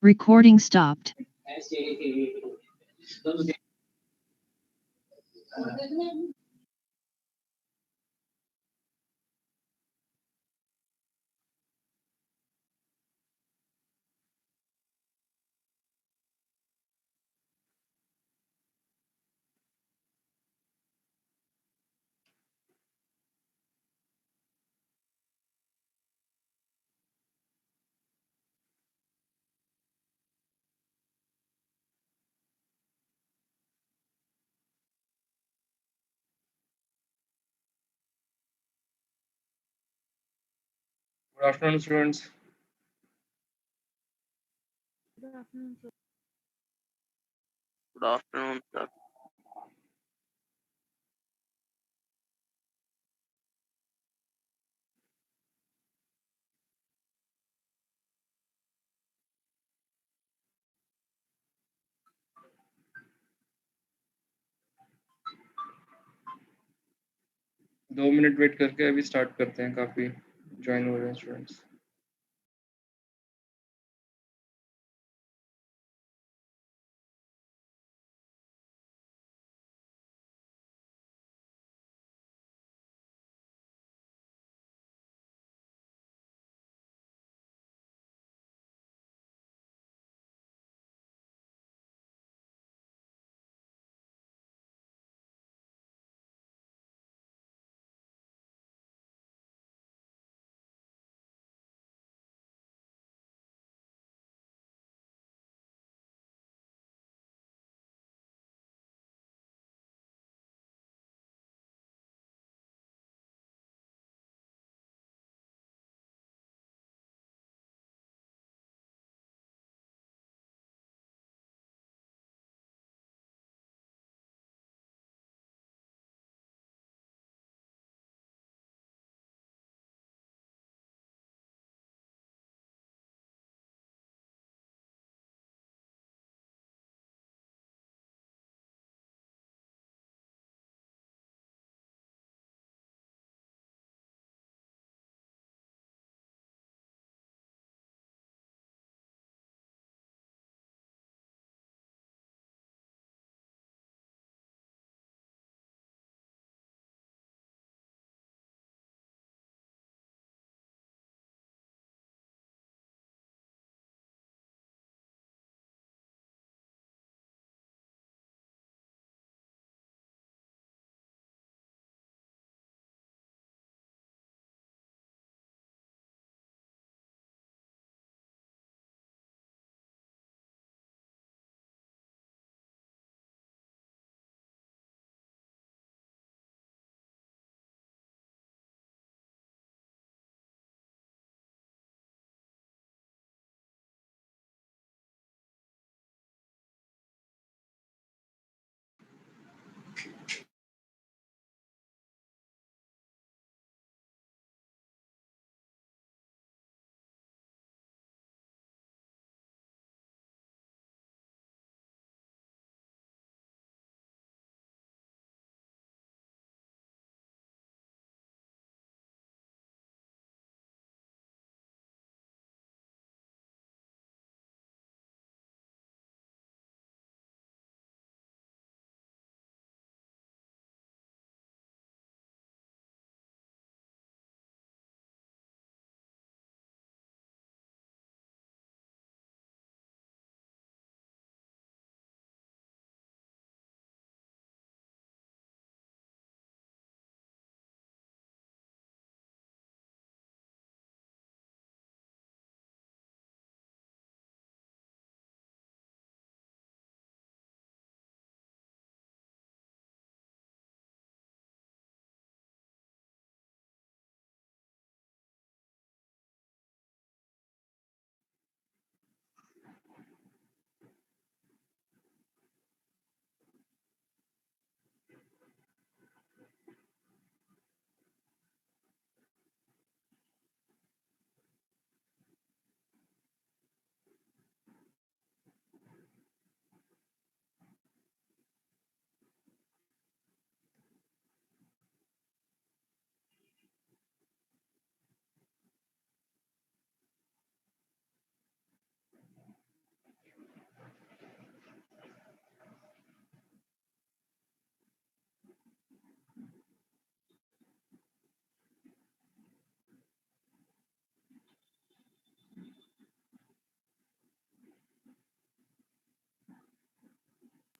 Recording stopped. Good afternoon, students. Good afternoon, sir. Good afternoon, sir. 2 minute wait करके अभी start करते हैं, काफ़ी ज्वाइन हो रहे हैं स्टूडेंट्स।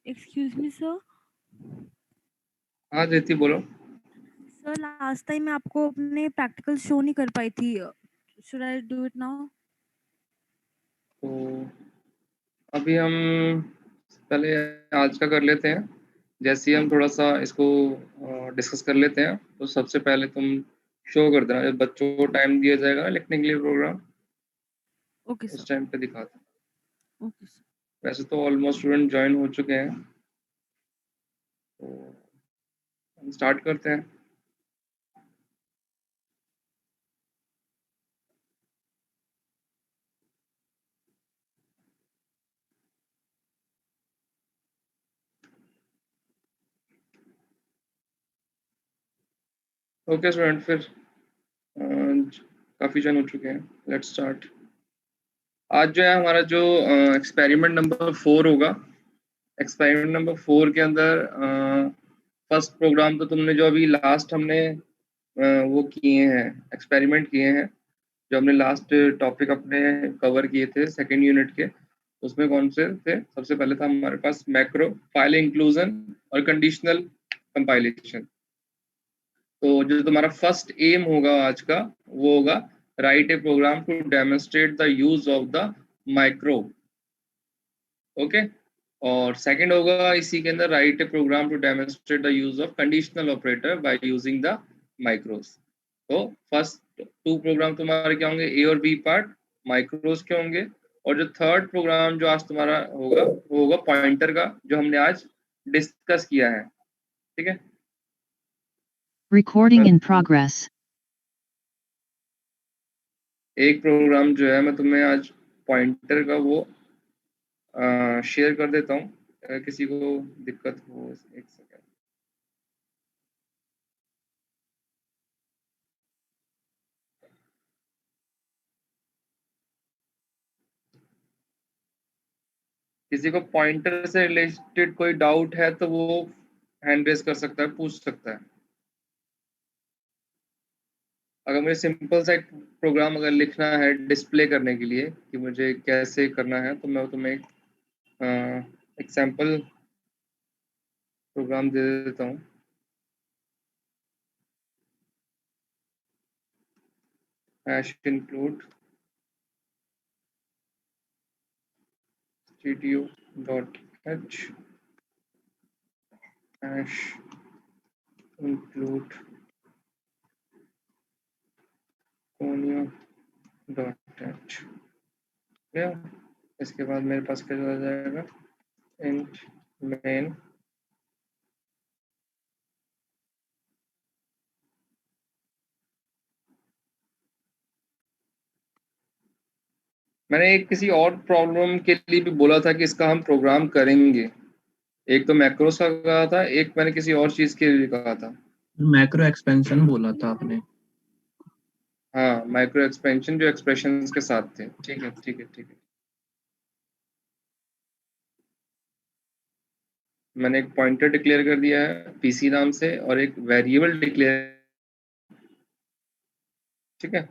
Excuse me sir. हाँ ज्योति बोलो। सर लास्ट टाइम मैं आपको अपने प्रैक्टिकल शो नहीं कर पाई थी। Should I do it now? तो अभी हम पहले आज का कर लेते हैं। जैसे ही हम थोड़ा सा इसको डिस्कस कर लेते हैं, तो सबसे पहले तुम शो कर देना। जब बच्चों को टाइम दिया जाएगा ना लिखने के लिए प्रोग्राम, ओके सर। उस टाइम पे दिखा देना। Okay sir. वैसे तो ऑलमोस्ट स्टूडेंट ज्वाइन हो चुके हैं, तो हम स्टार्ट करते हैं। ओके स्टूडेंट, फिर काफ़ी जन हो चुके हैं, लेट्स स्टार्ट। आज जो है हमारा जो एक्सपेरिमेंट नंबर 4 होगा। एक्सपेरिमेंट नंबर 4 के अंदर फर्स्ट प्रोग्राम तो तुमने जो अभी लास्ट हमने वो किए हैं, एक्सपेरिमेंट किए हैं, जो हमने लास्ट टॉपिक अपने कवर किए थे सेकेंड यूनिट के, उसमें कौन से थे? सबसे पहले था हमारे पास मैक्रो, फाइल इंक्लूजन और कंडीशनल कंपाइलेशन। तो जो तुम्हारा फर्स्ट एम होगा आज का, वो होगा write a program to demonstrate the use of the micro. Okay. और सेकंड होगा इसी के अंदर write a program to demonstrate the use of conditional operator by using the micros. तो फर्स्ट टू प्रोग्राम तुम्हारे क्या होंगे? ए और बी पार्ट माइक्रोस के होंगे। और जो थर्ड प्रोग्राम जो आज तुम्हारा होगा, वो होगा पॉइंटर का, जो हमने आज डिस्कस किया है। ठीक है। Recording in progress. एक प्रोग्राम जो है मैं तुम्हें आज पॉइंटर का वो शेयर कर देता हूँ, अगर किसी को दिक्कत हो। एक सेकेंड। किसी को पॉइंटर से रिलेटेड कोई डाउट है तो वो हैंड रेज कर सकता है, पूछ सकता है। अगर मुझे सिंपल सा एक प्रोग्राम अगर लिखना है डिस्प्ले करने के लिए कि मुझे कैसे करना है, तो मैं तुम्हें एक एग्जाम्पल प्रोग्राम दे देता हूँ। Hash include stdio.h hash include conio.h। इसके बाद मेरे पास क्या चला जाएगा? इंट मेन मैंने एक किसी और प्रॉब्लम के लिए भी बोला था कि इसका हम प्रोग्राम करेंगे। एक तो मैक्रोस का कहा था, एक मैंने किसी और चीज के लिए कहा था। मैक्रो एक्सपेंशन बोला था आपने। हाँ, माइक्रो एक्सपेंशन जो एक्सप्रेशंस के साथ थे। ठीक है ठीक है ठीक है। मैंने एक पॉइंटर डिक्लेयर कर दिया है पीसी नाम से, और एक वेरिएबल डिक्लेयर। ठीक है।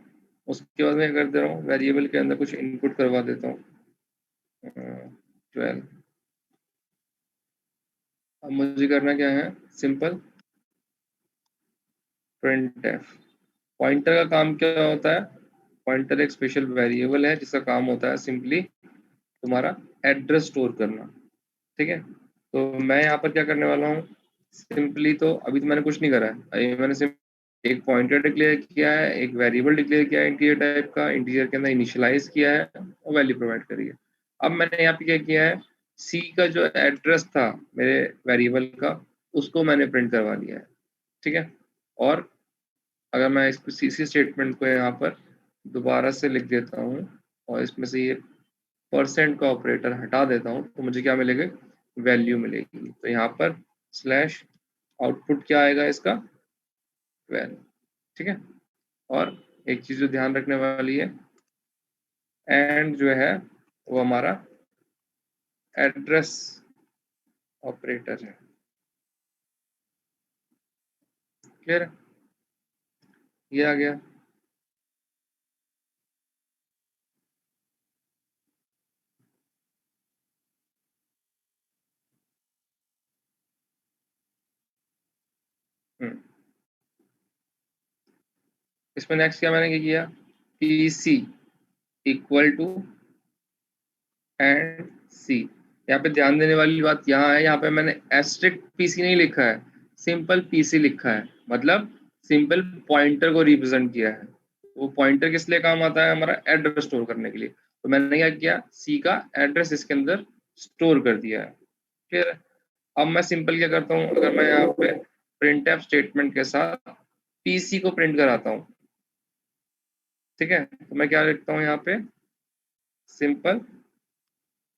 उसके बाद मैं कर दे रहा हूँ वेरिएबल के अंदर कुछ इनपुट करवा देता हूँ 12। अब मुझे करना क्या है? Simple printf। पॉइंटर का काम क्या होता है? पॉइंटर एक स्पेशल वेरिएबल है जिसका काम होता है सिंपली तुम्हारा एड्रेस स्टोर करना। ठीक है। तो मैं यहाँ पर क्या करने वाला हूँ? सिंपली तो अभी तो मैंने कुछ नहीं करा है, अभी मैंने सिर्फ एक पॉइंटर डिक्लेयर किया है, एक वेरिएबल डिक्लेयर किया है इंटीजर टाइप का, इंटीजर के अंदर इनिशियलाइज किया है और वैल्यू प्रोवाइड करी है। अब मैंने यहाँ पे क्या किया है? सी का जो एड्रेस था मेरे वेरिएबल का, उसको मैंने प्रिंट करवा दिया है। ठीक है। और अगर मैं इस सी स्टेटमेंट को यहाँ पर दोबारा से लिख देता हूँ और इसमें से ये परसेंट का ऑपरेटर हटा देता हूँ, तो मुझे क्या मिलेगा? वैल्यू मिलेगी। तो यहाँ पर स्लैश आउटपुट क्या आएगा इसका? 12। ठीक है। और एक चीज जो ध्यान रखने वाली है, एंड जो है वो हमारा एड्रेस ऑपरेटर है। क्लियर? ये आ गया। इसमें नेक्स्ट क्या मैंने क्या किया, PC इक्वल टू एंड सी। यहाँ पे ध्यान देने वाली बात यहाँ है, यहाँ पे मैंने एस्ट्रिक्ट PC नहीं लिखा है, सिंपल PC लिखा है, मतलब सिंपल पॉइंटर को रिप्रेजेंट किया है। वो पॉइंटर किस लिए काम आता है, हमारा एड्रेस स्टोर करने के लिए। तो मैंने क्या किया, C का एड्रेस इसके अंदर स्टोर कर दिया है। फिर अब मैं सिंपल क्या करता हूँ, अगर मैं यहाँ पे प्रिंट एफ स्टेटमेंट के साथ PC को प्रिंट कराता हूँ, ठीक है, तो मैं क्या लिखता हूँ यहाँ पे, सिंपल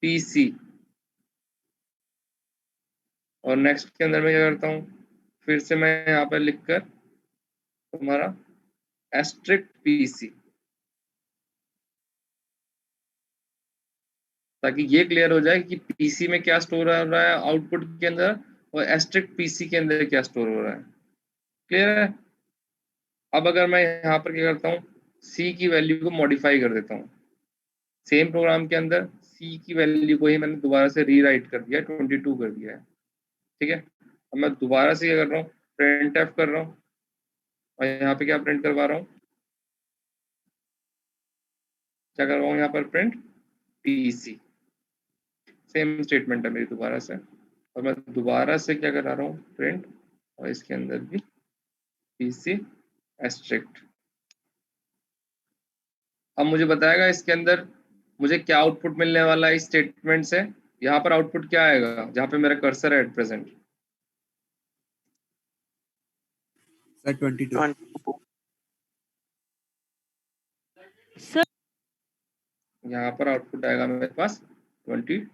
PC, और नेक्स्ट के अंदर मैं क्या करता हूँ, फिर से मैं यहाँ पे लिखकर तुम्हारा एस्ट्रिक्ट PC, ताकि ये क्लियर हो जाए कि PC में क्या स्टोर हो रहा है आउटपुट के अंदर, और एस्ट्रिक्ट PC के अंदर क्या स्टोर हो रहा है। क्लियर है। अब अगर मैं यहाँ पर क्या करता हूँ, C की वैल्यू को मॉडिफाई कर देता हूँ, सेम प्रोग्राम के अंदर C की वैल्यू को ही मैंने दोबारा से रीराइट कर दिया, 22 कर दिया है, ठीक है। अब मैं दोबारा से क्या कर रहा हूँ, प्रिंट एफ कर रहा हूँ, और यहाँ पे क्या प्रिंट करवा रहा हूँ, क्या कर रहा हूँ यहाँ पर, प्रिंट PC। सेम स्टेटमेंट है मेरी दोबारा से, और मैं दोबारा से क्या करा रहा हूँ, प्रिंट, और इसके अंदर भी PC एस्ट्रिक्ट। अब मुझे बताएगा इसके अंदर मुझे क्या आउटपुट मिलने वाला है इस स्टेटमेंट से। यहाँ पर आउटपुट क्या आएगा, जहाँ पे मेरा कर्सर है एट प्रेजेंट, सर 22। सर यहाँ पर आउटपुट आएगा मेरे पास 22।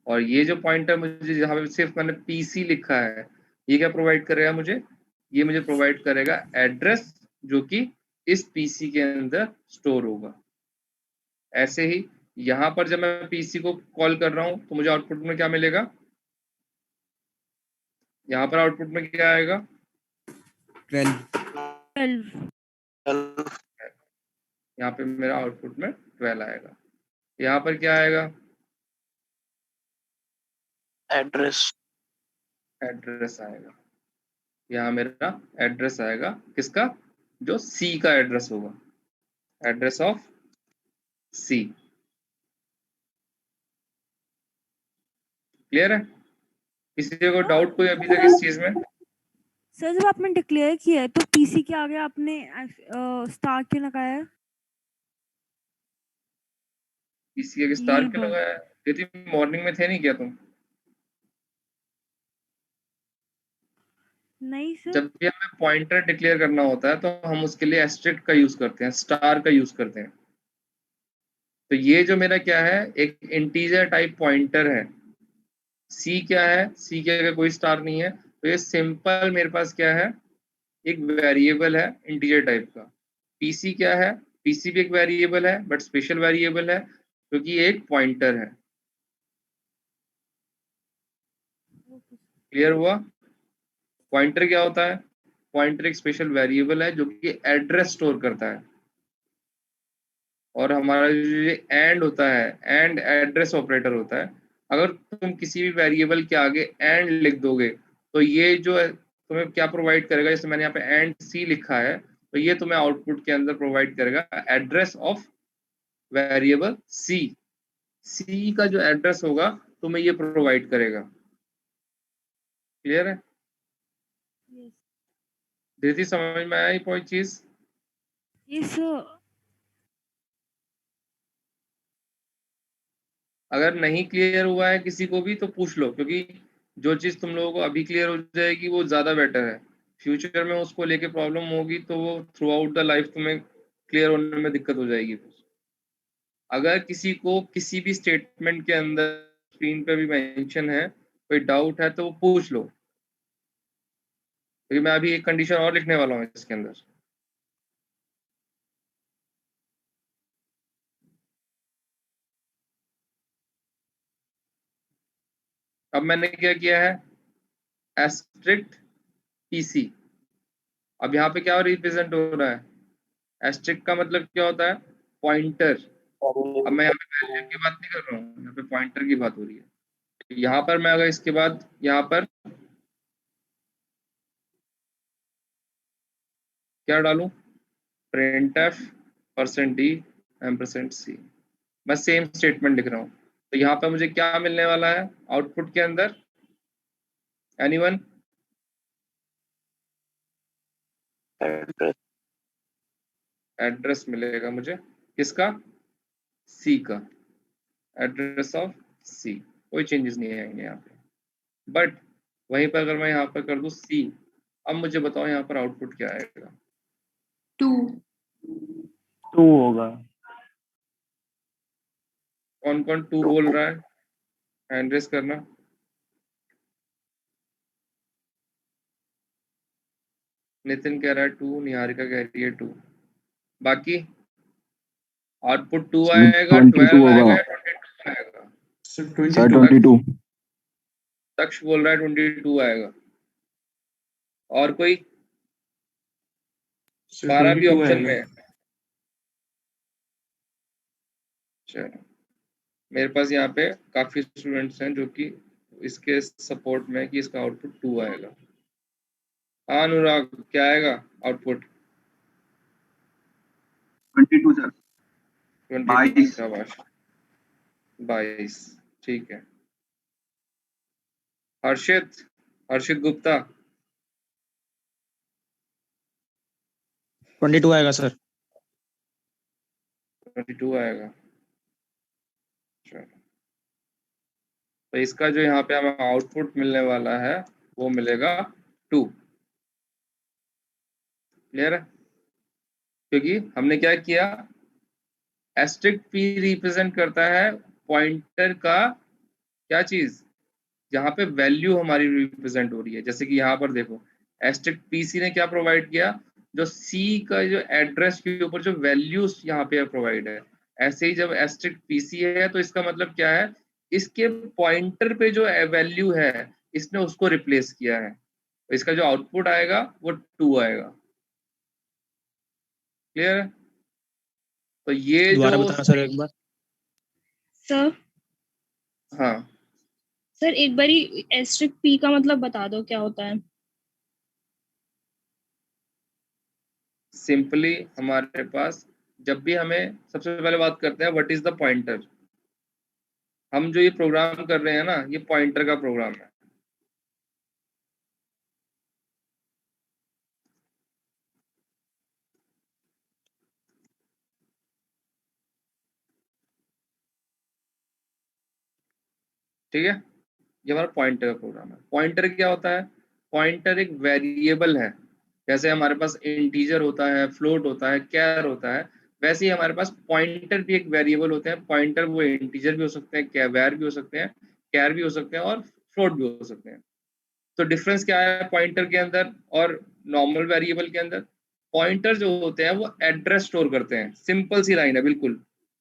और ये जो पॉइंटर मुझे जहाँ पे सिर्फ मैंने PC लिखा है, ये क्या प्रोवाइड करेगा मुझे, ये मुझे प्रोवाइड करेगा एड्रेस जो कि इस PC के अंदर स्टोर होगा। ऐसे ही यहाँ पर जब मैं PC को कॉल कर रहा हूँ तो मुझे आउटपुट में क्या मिलेगा, यहाँ पर आउटपुट में क्या आएगा, 12 यहाँ पे मेरा आउटपुट में 12 आएगा। यहाँ पर क्या आएगा, एड्रेस एड्रेस आएगा। यहाँ मेरा एड्रेस आएगा किसका, जो C का एड्रेस होगा, एड्रेस ऑफ C। क्लियर है। किसी को डाउट कोई अभी तक इस चीज में? सर जब आपने डिक्लेयर किया है तो PC के आगे आपने स्टार क्यों लगाया है? PC के स्टार ये क्यों बात। लगाया है, यदि मॉर्निंग में थे नहीं क्या तुम? नहीं सर। जब भी हमें पॉइंटर डिक्लेयर करना होता है तो हम उसके लिए एस्ट्रिक्ट का यूज करते हैं, स्टार का यूज करते हैं। तो ये जो मेरा क्या है, एक इंटीजर टाइप पॉइंटर है। C क्या है, C के आगे कोई स्टार नहीं है, तो ये सिंपल मेरे पास क्या है, एक वेरिएबल है इंटीजर टाइप का। PC क्या है, PC भी एक वेरिएबल है बट स्पेशल वेरिएबल है क्योंकि ये एक पॉइंटर है। क्लियर हुआ। पॉइंटर क्या होता है, पॉइंटर एक स्पेशल वेरिएबल है जो कि एड्रेस स्टोर करता है। और हमारा जो ये एंड होता है, एंड एड्रेस ऑपरेटर होता है, अगर तुम किसी भी वेरिएबल के आगे एंड लिख दोगे तो ये जो है तुम्हें क्या प्रोवाइड करेगा, जैसे मैंने यहाँ पे एंड C लिखा है, तो ये तुम्हें आउटपुट के अंदर प्रोवाइड करेगा address of variable C। C का जो एड्रेस होगा तुम्हें ये प्रोवाइड करेगा। क्लियर है। दीदी समझ में आया ये कोई चीज? ये सर अगर नहीं क्लियर हुआ है किसी को भी तो पूछ लो, क्योंकि जो चीज तुम लोगों को अभी क्लियर हो जाएगी वो ज्यादा बेटर है। फ्यूचर में उसको लेके प्रॉब्लम होगी तो वो थ्रू आउट द लाइफ तुम्हें क्लियर होने में दिक्कत हो जाएगी। अगर किसी को किसी भी स्टेटमेंट के अंदर स्क्रीन पे भी मेंशन है, कोई डाउट है तो वो पूछ लो, क्योंकि मैं अभी एक कंडीशन और लिखने वाला हूँ इसके अंदर। अब मैंने क्या किया है, एस्ट्रिक्ट PC। अब यहाँ पे क्या रिप्रेजेंट हो रहा है, एस्ट्रिक्ट का मतलब क्या होता है, पॉइंटर। अब मैं यहाँ पे वैल्यू की बात नहीं कर रहा हूँ, यहाँ पे पॉइंटर की बात हो रही है। यहाँ पर मैं अगर इसके बाद यहाँ पर क्या डालूं, printf %d %c। मैं सेम स्टेटमेंट लिख रहा हूँ। तो यहाँ पे मुझे क्या मिलने वाला है आउटपुट के अंदर, एनीवन? एड्रेस। एड्रेस मिलेगा मुझे, किसका, सी का, एड्रेस ऑफ सी। कोई चेंजेस नहीं आएंगे यहाँ पे। बट वहीं पर अगर मैं यहाँ पर कर दूं सी, अब मुझे बताओ यहाँ पर आउटपुट क्या आएगा। 2 होगा। कौन कौन 2 बोल रहा है, हैंड रेस करना। नितिन कह रहा है 2, निहारिका कह रही है 2। बाकी आउटपुट 2 आएगा, 12 आएगा या 22 आएगा? सर 22। दक्ष बोल रहा है 22 आएगा। और कोई? 12 भी ऑप्शन में है। चलो, मेरे पास यहाँ पे काफी स्टूडेंट्स हैं जो कि इसके सपोर्ट में कि इसका आउटपुट 2 आएगा। हाँ अनुराग, क्या आएगा आउटपुट? 22 सर। 22। शाबाश, 22, ठीक है। हर्षित गुप्ता 22 आएगा सर। 22 आएगा। चलो, तो इसका जो यहाँ पे हमें आउटपुट मिलने वाला है वो मिलेगा 2। क्लियर है? क्योंकि हमने क्या किया, एस्ट्रिक p रिप्रेजेंट करता है पॉइंटर का क्या चीज, जहाँ पे वैल्यू हमारी रिप्रेजेंट हो रही है। जैसे कि यहाँ पर देखो, एस्ट्रिक pc ने क्या प्रोवाइड किया, जो c का जो एड्रेस के ऊपर जो वैल्यूज यहाँ पे प्रोवाइड है। ऐसे ही जब एस्ट्रिक pc है तो इसका मतलब क्या है, इसके पॉइंटर पे जो वैल्यू है इसने उसको रिप्लेस किया है। तो इसका जो आउटपुट आएगा वो 2 आएगा। क्लियर है? तो ये दोबारा जो बताना सर एक बार। सर हाँ, सर एक बारी एस्ट्रिक p का मतलब बता दो क्या होता है। सिंपली हमारे पास जब भी हमें, सबसे पहले बात करते हैं व्हाट इज द पॉइंटर। हम जो ये प्रोग्राम कर रहे हैं ना, ये पॉइंटर का प्रोग्राम है। ठीक है, ये हमारा पॉइंटर का प्रोग्राम है। पॉइंटर क्या होता है, पॉइंटर एक वेरिएबल है। जैसे हमारे पास इंटीजर होता है, फ्लोट होता है, कैर होता है, वैसे ही हमारे पास पॉइंटर भी एक वेरिएबल होते हैं। पॉइंटर वो इंटीजर भी हो सकते हैं, कैर भी हो सकते हैं, कैर भी हो सकते हैं और फ्लोट भी हो सकते हैं। तो डिफरेंस क्या है पॉइंटर के अंदर और नॉर्मल वेरिएबल के अंदर? पॉइंटर जो होते हैं वो एड्रेस स्टोर करते हैं। सिंपल सी लाइन है बिल्कुल।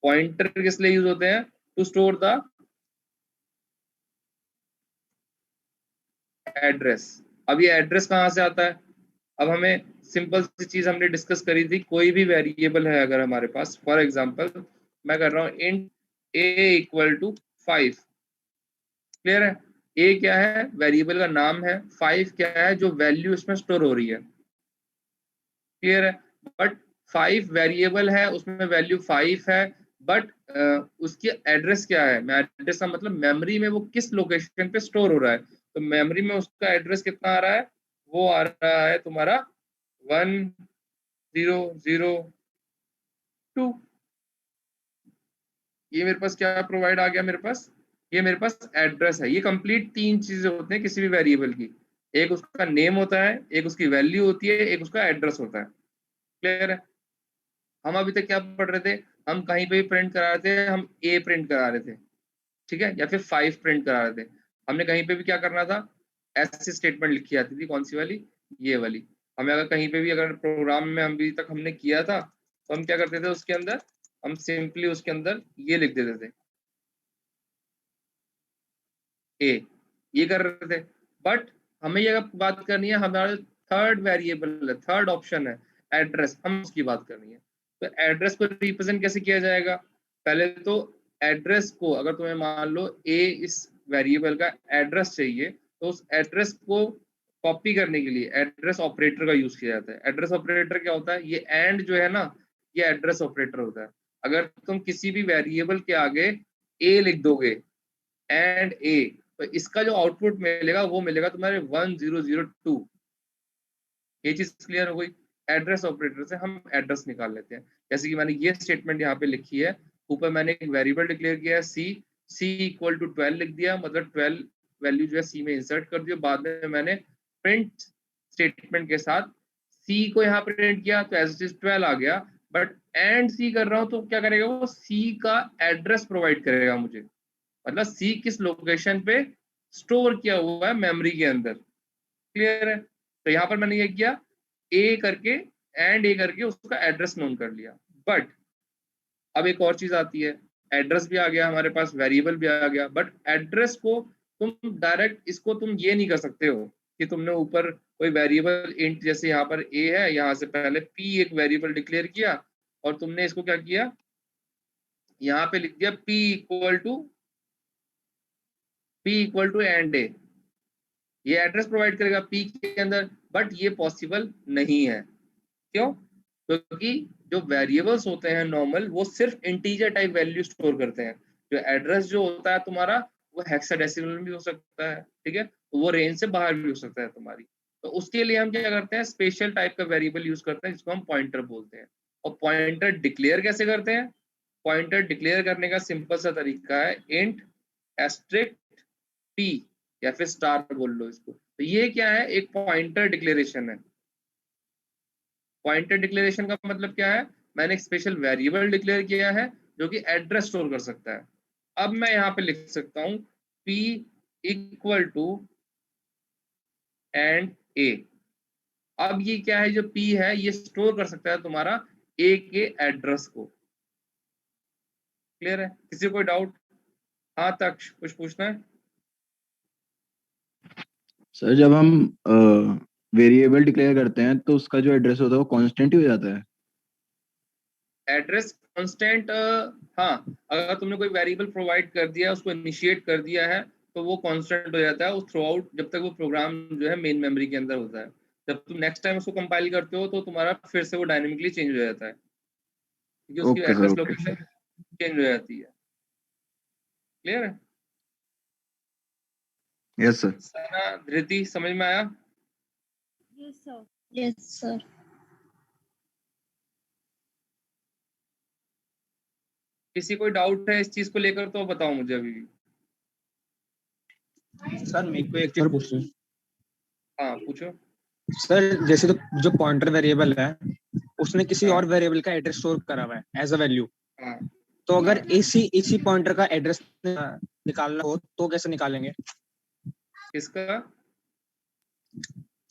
पॉइंटर किस लिए यूज होते हैं? To store the address. अब ये एड्रेस कहाँ से आता है? अब हमें सिंपल सी चीज हमने डिस्कस करी थी, कोई भी वेरिएबल है अगर हमारे पास, फॉर एग्जांपल मैं कर रहा हूँ इंट a = 5। क्लियर है? a क्या है, वेरिएबल का नाम है, 5 क्या है, जो वैल्यू इसमें स्टोर हो रही है। क्लियर है? बट 5 वेरिएबल है, उसमें वैल्यू 5 है, बट उसकी एड्रेस क्या है? एड्रेस का मतलब मेमोरी में वो किस लोकेशन पे स्टोर हो रहा है। तो मेमोरी में उसका एड्रेस कितना आ रहा है? वो आ रहा है तुम्हारा 1002। ये मेरे पास क्या प्रोवाइड आ गया मेरे पास? ये मेरे पास एड्रेस है। ये कंप्लीट 3 चीजें होती हैं किसी भी वेरिएबल की। एक उसका नेम होता है, एक उसकी वैल्यू होती है, एक उसका एड्रेस होता है। क्लियर है? हम अभी तक क्या पढ़ रहे थे? हम कहीं पे भी प्रिंट करा रहे थे, हम a प्रिंट करा रहे थे, ठीक है, या फिर 5 प्रिंट करा रहे थे। हमने कहीं पे भी क्या करना था, ऐसी स्टेटमेंट लिखी जाती थी। कौन सी वाली? ये वाली। हमें अगर कहीं पे भी अगर प्रोग्राम में हम अभी तक हमने किया था तो हम क्या करते थे, उसके अंदर हम सिंपली उसके अंदर ये लिख देते थे a, ये कर रहे थे। बट हमें ये बात करनी है, हमारा थर्ड वेरिएबल है, थर्ड ऑप्शन है एड्रेस, हम उसकी बात करनी है। तो एड्रेस को रिप्रेजेंट कैसे किया जाएगा? पहले तो एड्रेस को, अगर तुम्हें मान लो a इस वेरिएबल का एड्रेस चाहिए, तो उस एड्रेस को कॉपी करने के लिए एड्रेस ऑपरेटर का यूज किया जाता है। एड्रेस ऑपरेटर क्या होता है? ये एंड जो है ना, ये एड्रेस ऑपरेटर होता है। अगर तुम किसी भी वेरिएबल के आगे ए लिख दोगे, एंड ए, तो इसका जो आउटपुट मिलेगा वो मिलेगा तुम्हारे 1002। ये चीज क्लियर हो गई? एड्रेस ऑपरेटर से हम एड्रेस निकाल लेते हैं। जैसे कि मैंने ये स्टेटमेंट यहाँ पे लिखी है, ऊपर मैंने एक वेरिएबल डिक्लेयर किया है सी इक्वल टू 12 लिख दिया, मतलब 12 वैल्यू जो है सी में इंसर्ट कर दिया। बाद में मैंने प्रिंट स्टेटमेंट के साथ सी को यहाँ प्रिंट किया, तो एज इट इज 12 आ गया। बट एंड सी कर रहा हूँ तो क्या करेगा वो? सी का एड्रेस प्रोवाइड करेगा मुझे, मतलब सी किस लोकेशन पे स्टोर किया हुआ है मेमोरी के अंदर। क्लियर है? तो यहाँ पर मैंने ये किया, ए करके एंड ए करके उसका एड्रेस नोन कर लिया। बट अब एक और चीज आती है, एड्रेस भी आ गया हमारे पास, वेरिएबल भी आ गया, बट एड्रेस को तुम डायरेक्ट इसको तुम ये नहीं कर सकते हो कि तुमने ऊपर कोई वेरिएबल इंट, जैसे यहाँ पर ए है, यहाँ से पहले पी एक वेरिएबल डिक्लेयर किया और तुमने इसको क्या किया, यहाँ पे लिख दिया पी इक्वल टू एंड ए। ये एड्रेस प्रोवाइड करेगा पी के अंदर, बट ये पॉसिबल नहीं है। क्यों? क्योंकि जो वेरिएबल्स होते हैं नॉर्मल, वो सिर्फ इंटीजर टाइप वैल्यू स्टोर करते हैं। जो एड्रेस जो होता है तुम्हारा, वो हेक्साडेसिमल में भी हो सकता है, ठीक है, तो वो रेंज से बाहर भी हो सकता है तुम्हारी। तो उसके लिए हम क्या करते हैं, स्पेशल टाइप का वेरिएबल यूज करते हैं जिसको हम पॉइंटर बोलते हैं। और पॉइंटर डिक्लेयर कैसे करते हैं? पॉइंटर डिक्लेयर करने का सिंपल सा तरीका है इंट एस्ट्रिक्ट पी, या फिर स्टार बोल लो इसको। तो ये क्या है? एक पॉइंटर डिक्लेरेशन है। पॉइंटर डिक्लेरेशन का मतलब क्या है? मैंने एक स्पेशल वेरिएबल डिक्लेयर किया है जो कि एड्रेस स्टोर कर सकता है। अब मैं यहाँ पे लिख सकता हूँ p equal to and a। अब ये क्या है? जो p है ये स्टोर कर सकता है तुम्हारा a के एड्रेस को। क्लियर है? किसी को कोई डाउट? हाँ तक्ष, कुछ पूछना है? सर जब हम वेरिएबल डिक्लेयर करते हैं तो उसका जो एड्रेस होता है वो कांस्टेंट ही हो जाता है? एड्रेस कांस्टेंट, हाँ, अगर तुमने कोई वेरिएबल प्रोवाइड कर दिया, उसको इनिशिएट कर दिया है, तो वो कांस्टेंट हो जाता है वो थ्रू आउट, जब तक वो प्रोग्राम जो है मेन मेमोरी के अंदर होता है। जब तुम नेक्स्ट टाइम उसको कंपाइल करते हो तो तुम्हारा फिर से वो डायनेमिकली चेंज हो जाता है, क्योंकि उसकी okay sir, address okay. Location change हो जाती है। क्लियर है? Yes sir. सना, धृति, समझ में आया? Yes sir. Yes sir. किसी कोई डाउट है इस चीज को लेकर तो बताओ मुझे अभी भी। सर मेरे को एक चीज पूछनी। हाँ पूछो। सर जैसे तो जो पॉइंटर वेरिएबल है उसने किसी हाँ। और वेरिएबल का एड्रेस स्टोर करा हुआ है एज अ वैल्यू, हाँ, तो अगर इसी पॉइंटर का एड्रेस निकालना हो तो कैसे निकालेंगे? किसका?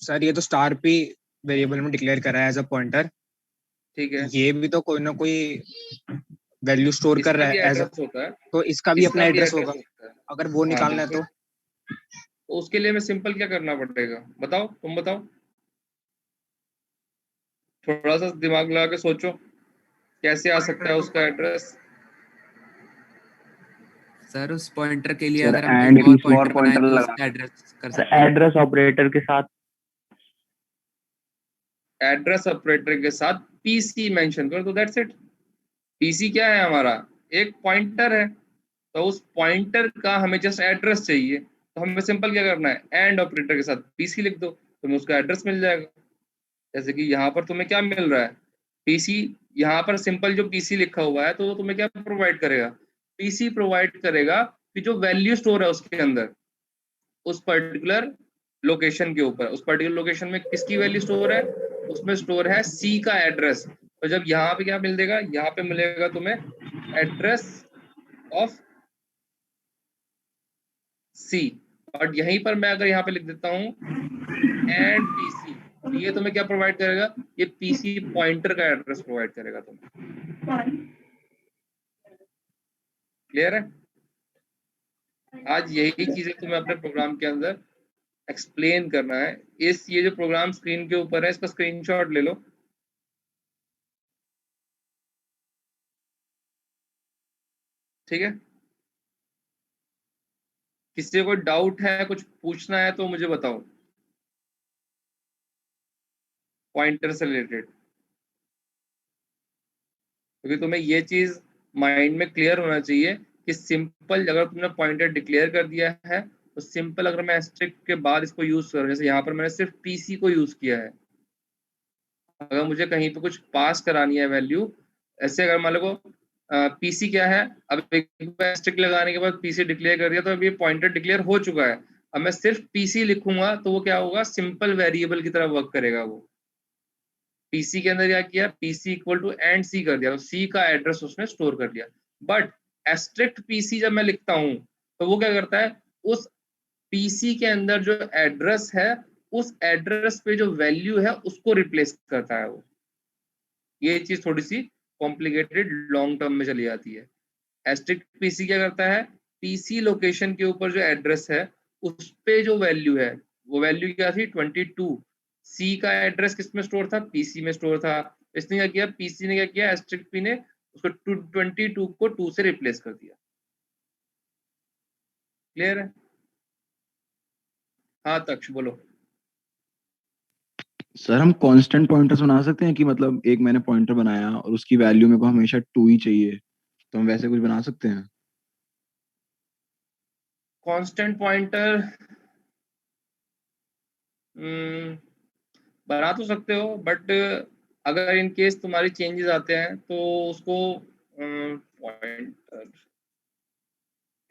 सर ये तो स्टार पी वेरिएबल में डिक्लेयर करा है एज अ पॉइंटर, ठीक है, ये भी तो कोई ना कोई वैल्यू स्टोर कर रहा है एज अ, एड्रेस होता है, तो इसका भी अपना इसका भी एड्रेस एड्रेस होगा। होता है। अगर वो हाँ, निकालना है बिल्कुल। तो उसके लिए मैं सिंपल क्या करना पड़ेगा बताओ, तुम बताओ, थोड़ा सा दिमाग लगा के सोचो कैसे आ सकता है उसका एड्रेस। सर उस पॉइंटर के लिए सर अगर हम एंड एक और किसी और पॉइंटर बनाए पॉइंटर तो लगा उसका एड्रेस कर सर सकते हैं। एड्रेस ऑपरेटर के साथ एड्रेस ऑपरेटर के साथ पीसी मेंशन करो, तो दैट्स इट। पीसी क्या है हमारा? एक पॉइंटर है, तो उस पॉइंटर का हमें जस्ट एड्रेस चाहिए, तो हमें सिंपल क्या करना है, एंड ऑपरेटर के साथ पीसी लिख दो, तुम्हें उसका एड्रेस मिल जाएगा। जैसे कि यहाँ पर तुम्हें क्या मिल रहा है, पीसी, यहाँ पर सिंपल जो पीसी लिखा हुआ है तो वो तुम्हें क्या प्रोवाइड करेगा? पीसी प्रोवाइड करेगा कि जो वैल्यू स्टोर है उसके अंदर, उस पर्टिकुलर लोकेशन के ऊपर, उस पर्टिकुलर लोकेशन में किसकी वैल्यू स्टोर है? उसमें स्टोर है सी का एड्रेस। तो जब यहाँ पे क्या मिल देगा, यहाँ पे मिलेगा तुम्हें एड्रेस ऑफ सी, और यहीं पर मैं अगर यहाँ पे लिख देता हूँ एंड पीसी, तो ये तुम्हें क्या प्रोवाइड करेगा? ये पीसी पॉइंटर का एड्रेस प्रोवाइड करेगा तुम्हें। क्लियर है? आज यही चीजें तुम्हें अपने प्रोग्राम के अंदर एक्सप्लेन करना है। ये जो प्रोग्राम स्क्रीन के ऊपर है इसका स्क्रीनशॉट ले लो। ठीक है, किसी को कोई डाउट है, कुछ पूछना है तो मुझे बताओ। पॉइंटर से रिलेटेड, क्योंकि तुम्हें ये चीज माइंड में क्लियर होना चाहिए कि सिंपल अगर तुमने पॉइंटर डिक्लेयर कर दिया है तो सिंपल अगर मैं एस्ट्रिक्ट के बाद इसको यूज करूँ, जैसे यहाँ पर मैंने सिर्फ पीसी को यूज किया है, अगर मुझे कहीं पे कुछ पास करानी है वैल्यू, ऐसे अगर मान लो पीसी क्या है, अब एक एस्ट्रिक्ट लगाने के बाद पीसी डिक्लेयर कर दिया तो अब ये पॉइंटर डिक्लेयर हो चुका है, अब मैं सिर्फ पीसी लिखूंगा तो वो क्या होगा, सिंपल वेरिएबल की तरह वर्क करेगा। वो पीसी के अंदर क्या किया, पीसी इक्वल टू एंड सी कर दिया, तो सी का एड्रेस उसने स्टोर कर लिया। बट एस्ट्रिक्ट पीसी जब मैं लिखता हूं तो वो क्या करता है, उस पीसी के अंदर जो एड्रेस है उस एड्रेस पे जो वैल्यू है उसको रिप्लेस करता है वो। ये चीज थोड़ी सी कॉम्प्लिकेटेड लॉन्ग टर्म में चली जाती है। एस्ट्रिक्ट पीसी क्या करता है, पीसी लोकेशन के ऊपर जो एड्रेस है उस पे जो वैल्यू है, वो वैल्यू क्या थी 22, सी का एड्रेस किस में स्टोर था, पीसी में स्टोर था। इसने क्या किया, पीसी ने क्या किया, एस्ट्रिक्ट पी ने उसको 22 को 2 से रिप्लेस कर दिया। क्लियर है? हाँ तक्ष बोलो। सर हम कांस्टेंट पॉइंटर्स बना सकते हैं कि मतलब एक मैंने पॉइंटर बनाया और उसकी वैल्यू मेरे को हमेशा 2 ही चाहिए, तो हम वैसे कुछ बना सकते हैं? कांस्टेंट पॉइंटर बना तो सकते हो, बट अगर इन केस तुम्हारी चेंजेस आते हैं तो उसको पॉइंटर,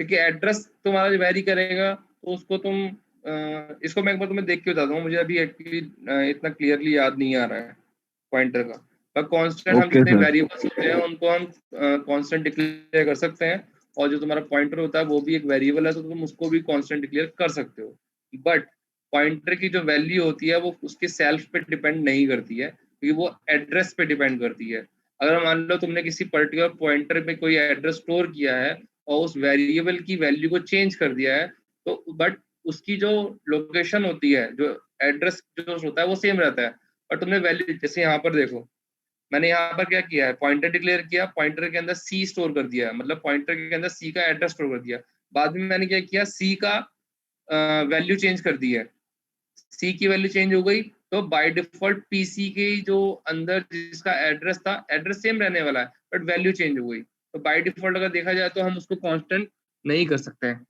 क्योंकि एड्रेस तुम्हारा वेरी करेगा तो उसको तुम इसको मैं एक बार तुम्हें देख के बताता हूँ, मुझे अभी एक्चुअली इतना क्लियरली याद नहीं आ रहा है पॉइंटर का। पर कांस्टेंट हम ओके जितने सर। वेरिएबल्स होते हैं उनको हम कांस्टेंट डिक्लेयर कर सकते हैं, और जो तुम्हारा पॉइंटर होता है वो भी एक वेरिएबल है तो तुम उसको भी कांस्टेंट डिक्लेयर कर सकते हो। बट पॉइंटर की जो वैल्यू होती है वो उसके सेल्फ पे डिपेंड नहीं करती है, क्योंकि वो एड्रेस पे डिपेंड करती है। अगर मान लो तुमने किसी पर्टिकुलर पॉइंटर में कोई एड्रेस स्टोर किया है और उस वेरिएबल की वैल्यू को चेंज कर दिया है, तो बट उसकी जो लोकेशन होती है, जो एड्रेस जो होता है वो सेम रहता है, और तुमने वैल्यू, जैसे यहाँ पर देखो मैंने यहाँ पर क्या किया है, पॉइंटर डिक्लेयर किया, पॉइंटर के अंदर सी स्टोर कर दिया, मतलब पॉइंटर के अंदर सी का एड्रेस स्टोर कर दिया। बाद में मैंने क्या किया, सी का वैल्यू चेंज कर दी है, सी की वैल्यू चेंज हो गई तो बाय डिफॉल्ट पीसी के जो अंदर जिसका एड्रेस था, एड्रेस सेम रहने वाला है बट वैल्यू चेंज हो गई, तो बाय डिफॉल्ट अगर देखा जाए तो हम उसको कांस्टेंट नहीं कर सकते हैं।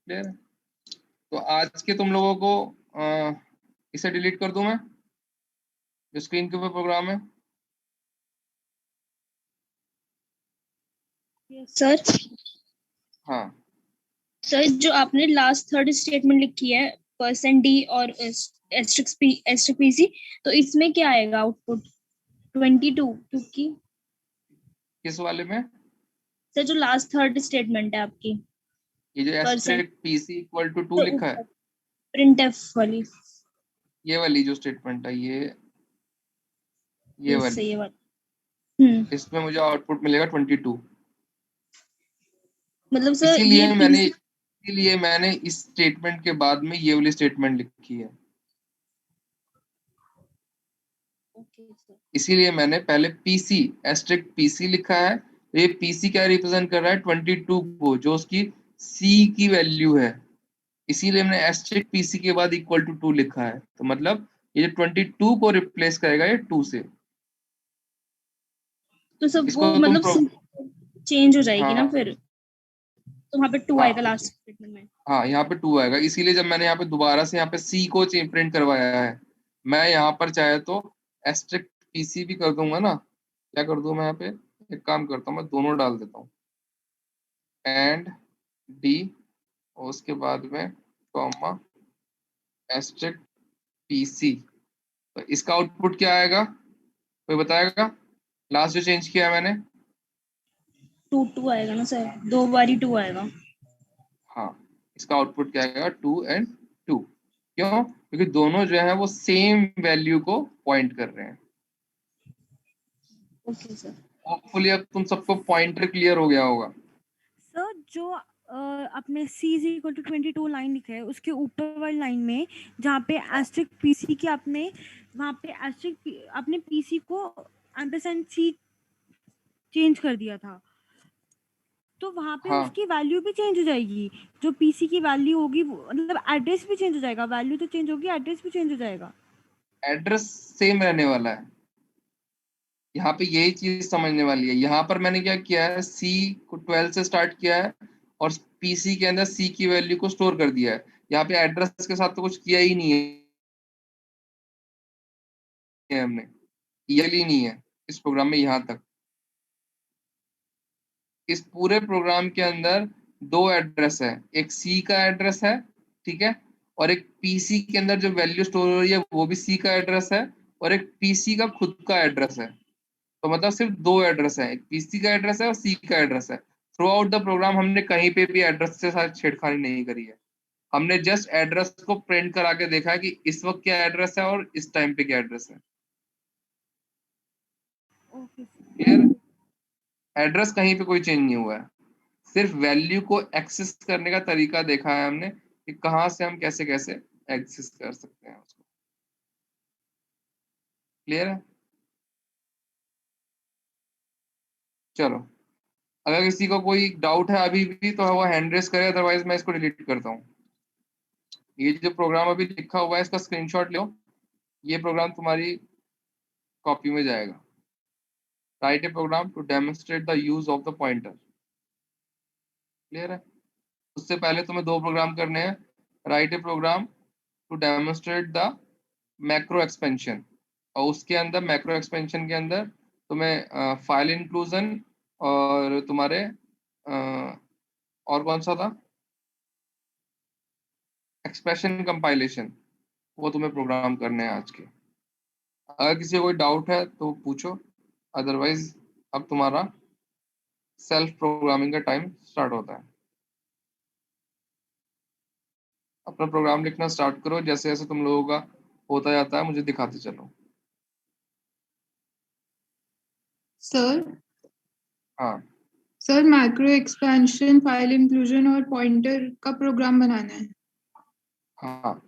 क्लियर है? तो आज के तुम लोगों को इसे डिलीट कर दूं मैं, जो स्क्रीन के ऊपर प्रोग्राम है। सर हाँ सर जो आपने लास्ट थर्ड स्टेटमेंट लिखी है %d और एस्ट्रिक्ट पीसी, तो इसमें क्या आएगा आउटपुट 22, क्योंकि किस वाले में, सर जो लास्ट थर्ड स्टेटमेंट है आपकी, ये जो एस्ट्रिक्ट पीसी इक्वल टू 2 लिखा है, प्रिंटफ वाली, ये वाली जो स्टेटमेंट है, ये वाली, ये वाली। इसमें मुझे आउटपुट मिलेगा 22। मतलब सर इसीलिए मैंने इस स्टेटमेंट के बाद में ये वाली स्टेटमेंट लिखी है। इसीलिए मैंने पहले पीसी एस्ट्रिक्ट पीसी लिखा है, ये पीसी क्या रिप्रेजेंट कर रहा है 22 को, जो उसकी सी की वैल्यू है, इसीलिए मैंने एस्ट्रिक्ट पीसी के बाद इक्वल टू 2 लिखा है। तो मतलब ये 22 को रिप्लेस करेगा ये 2 से। तो सब इसको वो मतलब चेंज हो जाएगी ना हाँ, फिर, तो वहाँ पे 2 आएगा लास्ट स्टेटमेंट में। हाँ यहाँ पे 2 आएगा, इसीलिए जब मैंने यहाँ पे दोबारा से यहाँ पे सी को प्रिंट करवाया है, मैं यहाँ पर चाहे तो एस्ट्रिक्ट पीसी भी कर दूंगा ना, क्या कर दूं मैं यहाँ पे, एक काम करता हूँ मैं दोनों डाल देता हूँ, एंड डी और उसके बाद में कॉमा एस्ट्रिक्ट पीसी, तो इसका आउटपुट क्या आएगा, कोई बताएगा? लास्ट जो चेंज किया मैंने 2 आएगा ना सर, 2 बारी 2 आएगा। हाँ, इसका आउटपुट क्या आएगा 2 and 2। क्यों? क्योंकि दोनों जो है वो सेम वैल्यू को पॉइंट कर रहे हैं। ओके सर, होपफुली अब तुम सबको पॉइंटर क्लियर हो गया होगा। सर जो अपने C is equal to 22 line लिखा है उसके ऊपर वाली लाइन में जहाँ पे एस्ट्रिक्ट पीसी के आपने वहाँ पे एस्ट्रिक्ट अपने पीसी को एम्परसेंड C चेंज कर दिया था, तो वहाँ पे हाँ। उसकी वैल्यू भी चेंज हो जाएगी। जो पीसी की वैल्यू होगी मतलब एड्रेस भी चेंज हो जाएगा, वैल्यू तो चेंज होगी, एड्रेस भी चेंज हो जाएगा। एड्रेस सेम रहने वाला है, यहाँ पे यही चीज समझने वाली है। यहाँ पर मैंने क्या किया है, सी को 12 से स्टार्ट किया है और पीसी के अंदर सी की वैल्यू को स्टोर कर दिया है। यहाँ पे एड्रेस के साथ तो कुछ किया ही नहीं है हमने, ईएल ही नहीं है इस प्रोग्राम में। यहाँ तक इस पूरे प्रोग्राम के अंदर दो एड्रेस है, एक सी का एड्रेस है, ठीक है, और एक पीसी के अंदर जो वैल्यू स्टोर हो रही है वो भी सी का एड्रेस है, और एक पीसी का खुद का एड्रेस है। तो मतलब सिर्फ दो एड्रेस है, एक पीसी का एड्रेस है और सी का एड्रेस है। थ्रू आउट द प्रोग्राम हमने कहीं पे भी एड्रेस के साथ छेड़खानी नहीं करी है। हमने जस्ट एड्रेस को प्रिंट करा के देखा है कि इस वक्त क्या एड्रेस है और इस टाइम पे क्या एड्रेस है। Okay clear? एड्रेस कहीं पे कोई चेंज नहीं हुआ है, सिर्फ वैल्यू को एक्सेस करने का तरीका देखा है हमने कि कहाँ से हम कैसे कैसे एक्सेस कर सकते हैं उसको। क्लियर है? चलो, अगर किसी को कोई डाउट है अभी भी तो वो हैंड रेस करे, अदरवाइज मैं इसको डिलीट करता हूँ। ये जो प्रोग्राम अभी लिखा हुआ है इसका स्क्रीनशॉट लो, ये प्रोग्राम तुम्हारी कॉपी में जाएगा। Write a program to demonstrate the use of the pointer. Clear है? उससे पहले तुम्हें दो प्रोग्राम करने हैं। Write a program to demonstrate the macro expansion, और उसके अंदर मैक्रो एक्सपेंशन के अंदर तुम्हें फाइल इंक्लूजन और तुम्हारे और कौन सा था, एक्सप्रेशन कंपाइलेशन, वो तुम्हें प्रोग्राम करने हैं आज के। अगर किसी को कोई डाउट है तो पूछो, अदरवाइज अब तुम्हारा सेल्फ प्रोग्रामिंग का टाइम स्टार्ट होता है। अपना प्रोग्राम लिखना स्टार्ट करो, जैसे जैसे तुम लोगों का होता जाता है मुझे दिखाते चलो। सर हाँ, sir macro expansion, file inclusion और पॉइंटर का प्रोग्राम बनाना है। हाँ,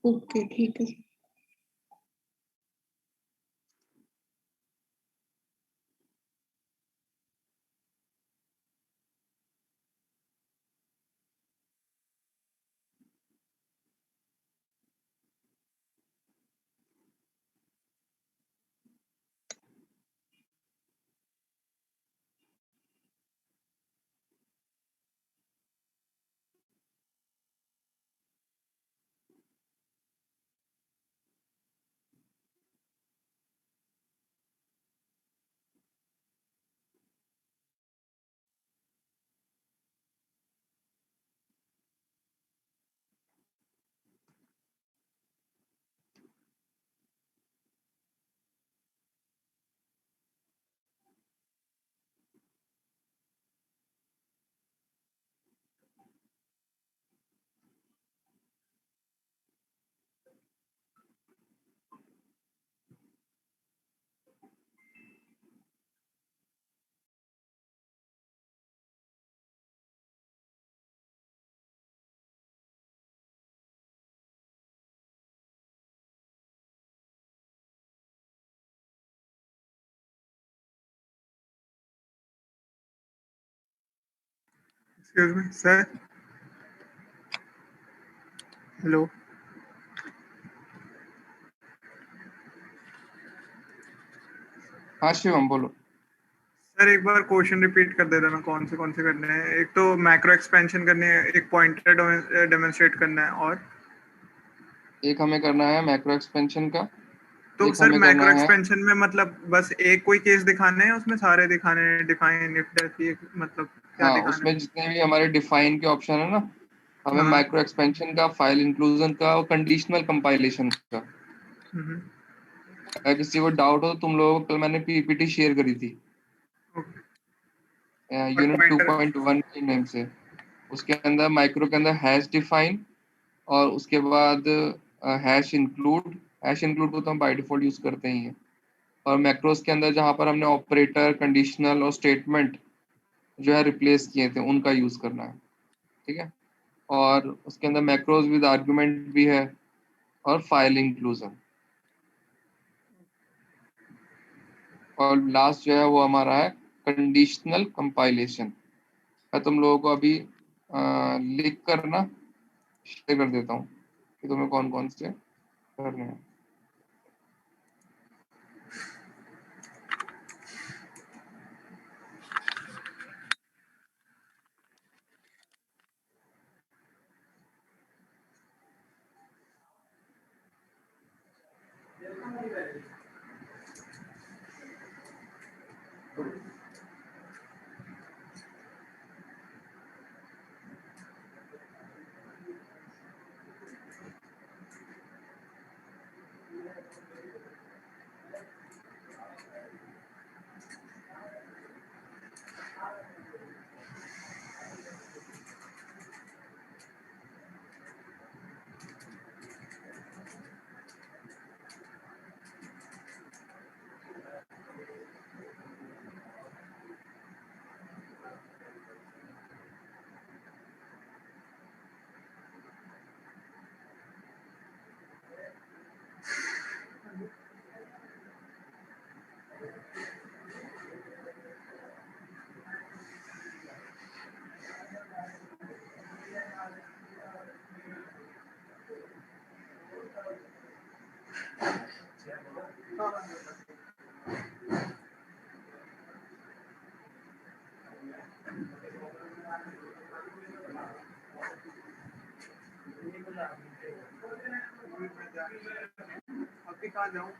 ओके ठीक है। Excuse me, sir. Hello. हाँ शिवम बोलो। सर एक बार क्वेश्चन रिपीट कर दे देना, कौन से करने हैं। एक तो मैक्रो एक्सपेंशन करनी है, एक पॉइंटर डेमोन्स्ट्रेट करना है, और एक हमें करना है मैक्रो एक्सपेंशन का, तो एक सर हमें करना मैक्रो है, एक्सपेंशन में मतलब बस एक कोई केस दिखाने हैं, उसमें सारे दिखाने हैं, डिफाइन इफ दैट, ये मतलब क्या हाँ दिखाना उसमें है? जितने भी हमारे डिफाइन के ऑप्शन है ना, हमें हाँ। माइक्रो एक्सपेंशन का, फाइल इंक्लूजन का और कंडीशनल कंपाइलेशन का। हम्म, अगर किसी को डाउट हो तो तुम लोगों को कल मैंने पीपीटी शेयर करी थी और यूनिट पॉइंटर 2.1 के नेम से। उसके अंदर माइक्रो के अंदर हैश डिफाइन और उसके बाद हैश इंक्लूड को तो हम बाय डिफॉल्ट यूज करते ही हैं। और मैक्रोस के अंदर जहाँ पर हमने ऑपरेटर, कंडीशनल और स्टेटमेंट जो है रिप्लेस किए थे उनका यूज करना है, ठीक है। और उसके अंदर मैक्रोज विद आर्गुमेंट भी है और फाइल इंक्लूजन, और लास्ट जो है वो हमारा है कंडीशनल कंपाइलेशन। मैं तुम लोगों को अभी लिख कर ना शेयर कर देता हूँ कि तुम्हें कौन कौन से करने हैं। अभी कहाँ जाऊँ?